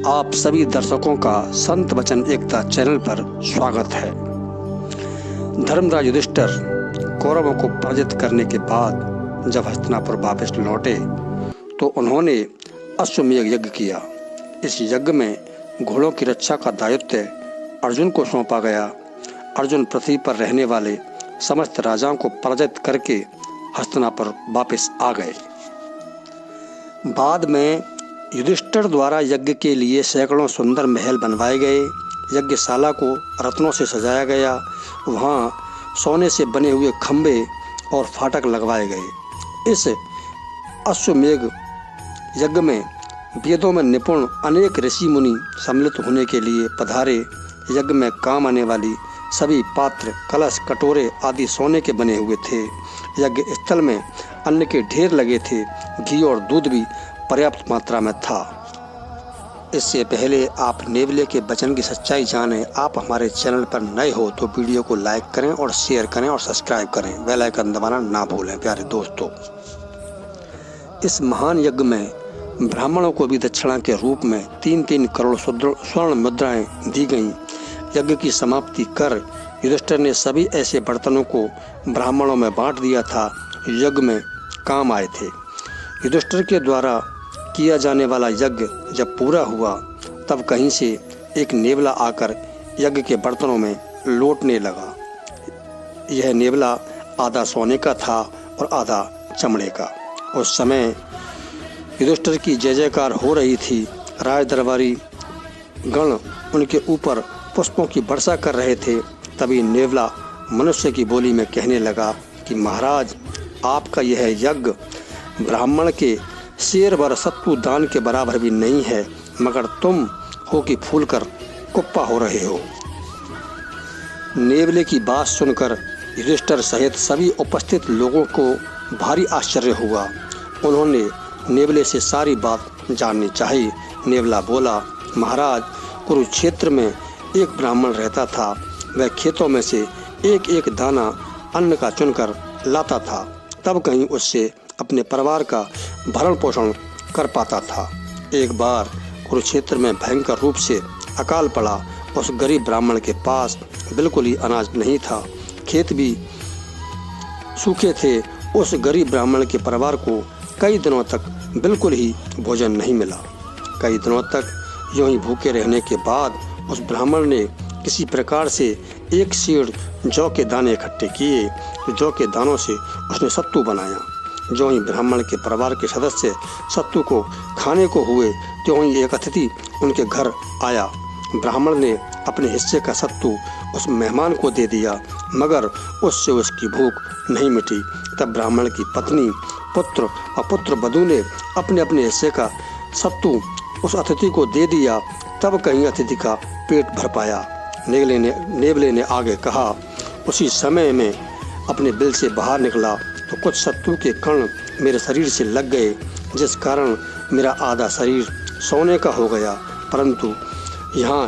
आप सभी दर्शकों का संत वचन एकता चैनल पर स्वागत है। धर्मराज युधिष्ठिर कौरवों को पराजित करने के बाद जब हस्तिनापुर वापस लौटे तो उन्होंने अश्वमेध यज्ञ किया। इस यज्ञ में घोड़ों की रक्षा का दायित्व अर्जुन को सौंपा गया। अर्जुन पृथ्वी पर रहने वाले समस्त राजाओं को पराजित करके हस्तिनापुर वापस आ गए। बाद में युधिष्ठिर द्वारा यज्ञ के लिए सैकड़ों सुंदर महल बनवाए गए। यज्ञशाला को रत्नों से सजाया गया। वहाँ सोने से बने हुए खंभे और फाटक लगवाए गए। इस अश्वमेध यज्ञ में वेदों में निपुण अनेक ऋषि मुनि सम्मिलित होने के लिए पधारे। यज्ञ में काम आने वाली सभी पात्र, कलश, कटोरे आदि सोने के बने हुए थे। यज्ञ स्थल में अन्न के ढेर लगे थे। घी और दूध भी पर्याप्त मात्रा में था। इससे पहले आप नेवले के वचन की सच्चाई जानें, आप हमारे चैनल पर नए हो तो वीडियो को लाइक करें और शेयर करें और सब्सक्राइब करें। बेल आइकन दबाना ना भूलें। प्यारे दोस्तों, इस महान यज्ञ में ब्राह्मणों को भी दक्षिणा के रूप में 3-3 करोड़ स्वर्ण मुद्राएं दी गईं। यज्ञ की समाप्ति कर युधिष्ठिर ने सभी ऐसे बर्तनों को ब्राह्मणों में बांट दिया था यज्ञ में काम आए थे। युधिष्ठिर के द्वारा किया जाने वाला यज्ञ जब पूरा हुआ तब कहीं से एक नेवला आकर यज्ञ के बर्तनों में लौटने लगा। यह नेवला आधा सोने का था और आधा चमड़े का। उस समय युधिष्ठिर की जय जयकार हो रही थी। राज दरबारी गण उनके ऊपर पुष्पों की वर्षा कर रहे थे। तभी नेवला मनुष्य की बोली में कहने लगा कि महाराज, आपका यह यज्ञ ब्राह्मण के शेर भर सत्तू दान के बराबर भी नहीं है, मगर तुम हो कि फूल कर कुप्पा हो रहे हो। नेवले की बात सुनकर युधिष्ठिर सहित सभी उपस्थित लोगों को भारी आश्चर्य हुआ। उन्होंने नेवले से सारी बात जाननी चाहिए। नेवला बोला, महाराज, कुरुक्षेत्र में एक ब्राह्मण रहता था। वह खेतों में से एक एक दाना अन्न का चुनकर लाता था, तब कहीं उससे अपने परिवार का भरण पोषण कर पाता था। एक बार कुरुक्षेत्र में भयंकर रूप से अकाल पड़ा। उस गरीब ब्राह्मण के पास बिल्कुल ही अनाज नहीं था। खेत भी सूखे थे। उस गरीब ब्राह्मण के परिवार को कई दिनों तक बिल्कुल ही भोजन नहीं मिला। कई दिनों तक यूं ही भूखे रहने के बाद उस ब्राह्मण ने किसी प्रकार से एक सेर जौ के दाने इकट्ठे किए। जौ के दानों से उसने सत्तू बनाया। जो ही ब्राह्मण के परिवार के सदस्य सत्तू को खाने को हुए त्यों ही एक अतिथि उनके घर आया। ब्राह्मण ने अपने हिस्से का सत्तू उस मेहमान को दे दिया, मगर उससे उसकी भूख नहीं मिटी। तब ब्राह्मण की पत्नी, पुत्र और पुत्र वधू ने अपने अपने हिस्से का सत्तू उस अतिथि को दे दिया। तब कहीं अतिथि का पेट भर पाया। नेवले ने आगे कहा, उसी समय में अपने बिल से बाहर निकला तो कुछ सत्तू के कण मेरे शरीर से लग गए, जिस कारण मेरा आधा शरीर सोने का हो गया। परंतु यहाँ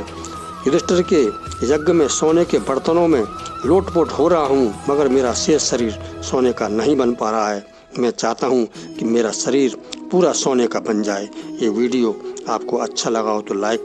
युधिष्ठिर के यज्ञ में सोने के बर्तनों में लोटपोट हो रहा हूँ, मगर मेरा शेष शरीर सोने का नहीं बन पा रहा है। मैं चाहता हूँ कि मेरा शरीर पूरा सोने का बन जाए। ये वीडियो आपको अच्छा लगा हो तो लाइक